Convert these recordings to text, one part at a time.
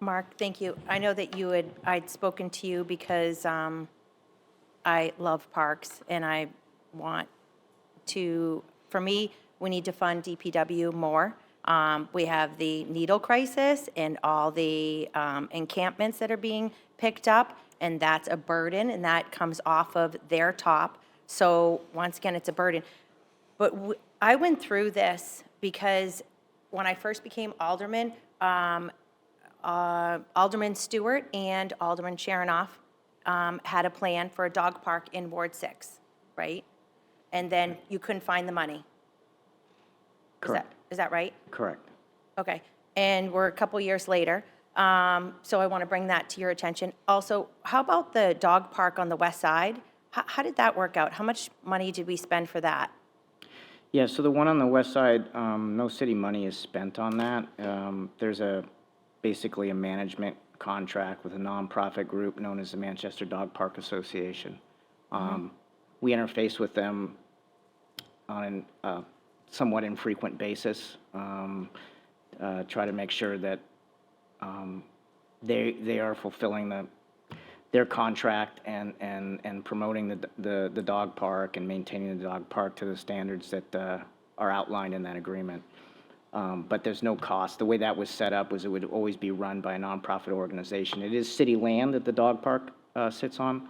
Mark, thank you. I know that I'd spoken to you because I love parks and I want to, for me, we need to fund DPW more. We have the needle crisis and all the encampments that are being picked up, and that's a burden, and that comes off of their top. So once again, it's a burden. But I went through this because when I first became alderman, Alderman Stewart and Aldermen Sharonov had a plan for a dog park in Ward 6, right? And then you couldn't find the money. Correct. Is that right? Correct. Okay. And we're a couple years later. So I want to bring that to your attention. Also, how about the dog park on the west side? How did that work out? How much money did we spend for that? Yeah, so the one on the west side, no city money is spent on that. There's basically a management contract with a nonprofit group known as the Manchester Dog Park Association. We interface with them on a somewhat infrequent basis, try to make sure that they are fulfilling their contract and promoting the dog park and maintaining the dog park to the standards that are outlined in that agreement. But there's no cost. The way that was set up was it would always be run by a nonprofit organization. It is city land that the dog park sits on,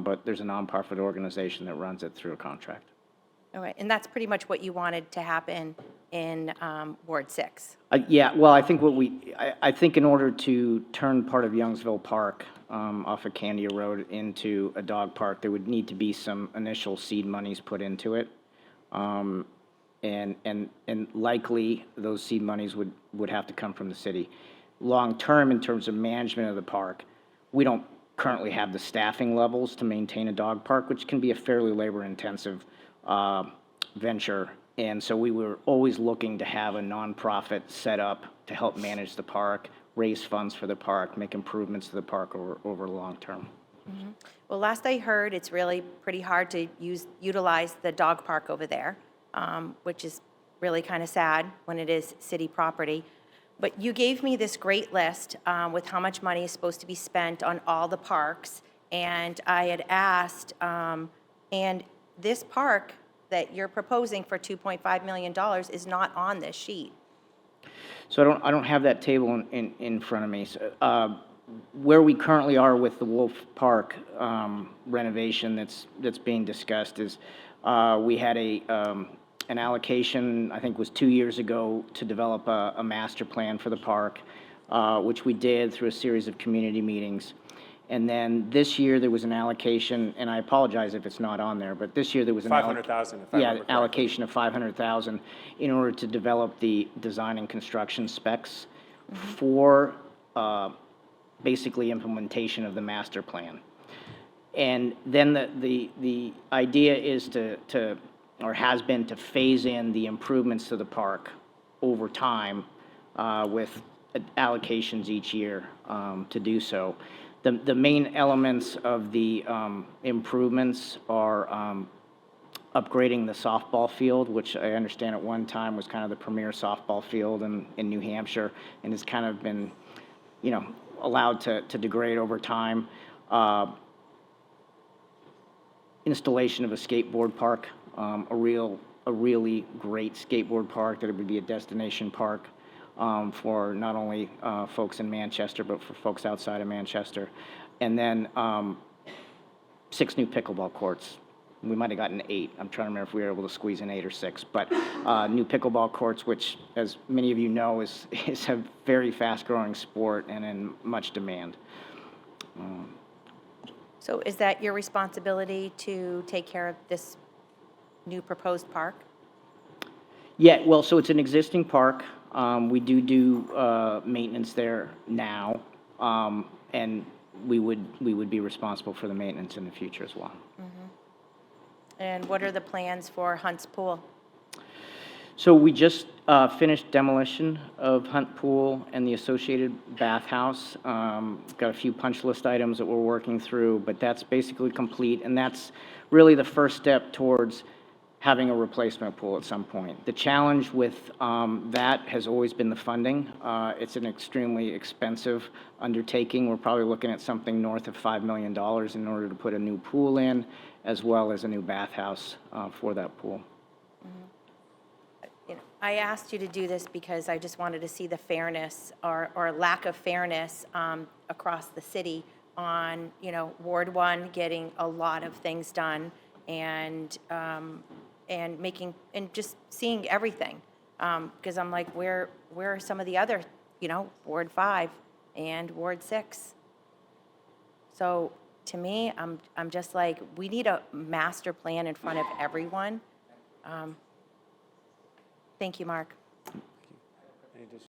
but there's a nonprofit organization that runs it through a contract. All right. And that's pretty much what you wanted to happen in Ward 6. Yeah, well, I think I think in order to turn part of Youngsville Park off of Candia Road into a dog park, there would need to be some initial seed monies put into it. And likely those seed monies would have to come from the city. Long term, in terms of management of the park, we don't currently have the staffing levels to maintain a dog park, which can be a fairly labor-intensive venture. And so we were always looking to have a nonprofit set up to help manage the park, raise funds for the park, make improvements to the park over the long term. Well, last I heard, it's really pretty hard to utilize the dog park over there, which is really kind of sad when it is city property. But you gave me this great list with how much money is supposed to be spent on all the parks. And I had asked, and this park that you're proposing for $2.5 million is not on this sheet. So I don't have that table in front of me. So, where we currently are with the Wolf Park renovation that's being discussed is we had an allocation, I think was 2 years ago, to develop a master plan for the park, which we did through a series of community meetings. And then this year there was an allocation, and I apologize if it's not on there, but this year there was an allocation of $500,000 in order to develop the design and construction specs for basically implementation of the master plan. And then the idea is or has been to phase in the improvements to the park over time with allocations each year to do so. The main elements of the improvements are upgrading the softball field, which I understand at one time was kind of the premier softball field in New Hampshire, and has kind of been, allowed to degrade over time. Installation of a skateboard park, a really great skateboard park that would be a destination park for not only folks in Manchester, but for folks outside of Manchester. And then 6 new pickleball courts. We might have gotten 8. I'm trying to remember if we were able to squeeze in 8 or 6. But new pickleball courts, which, as many of you know, is a very fast-growing sport and in much demand. So is that your responsibility to take care of this new proposed park? Yeah, well, so it's an existing park. We do maintenance there now, and we would be responsible for the maintenance in the future as well. And what are the plans for Hunt's Pool? So we just finished demolition of Hunt Pool and the associated bathhouse. Got a few punch list items that we're working through, but that's basically complete, and that's really the first step towards having a replacement pool at some point. The challenge with that has always been the funding. It's an extremely expensive undertaking. We're probably looking at something north of $5 million in order to put a new pool in, as well as a new bathhouse for that pool. You know, I asked you to do this because I just wanted to see the fairness or lack of fairness across the city on, you know, Ward 1 getting a lot of things done and making, and just seeing everything. Because I'm like, where are some of the other, you know, Ward 5 and Ward 6? So to me, I'm just like, we need a master plan in front of everyone. Thank you, Mark. Any additional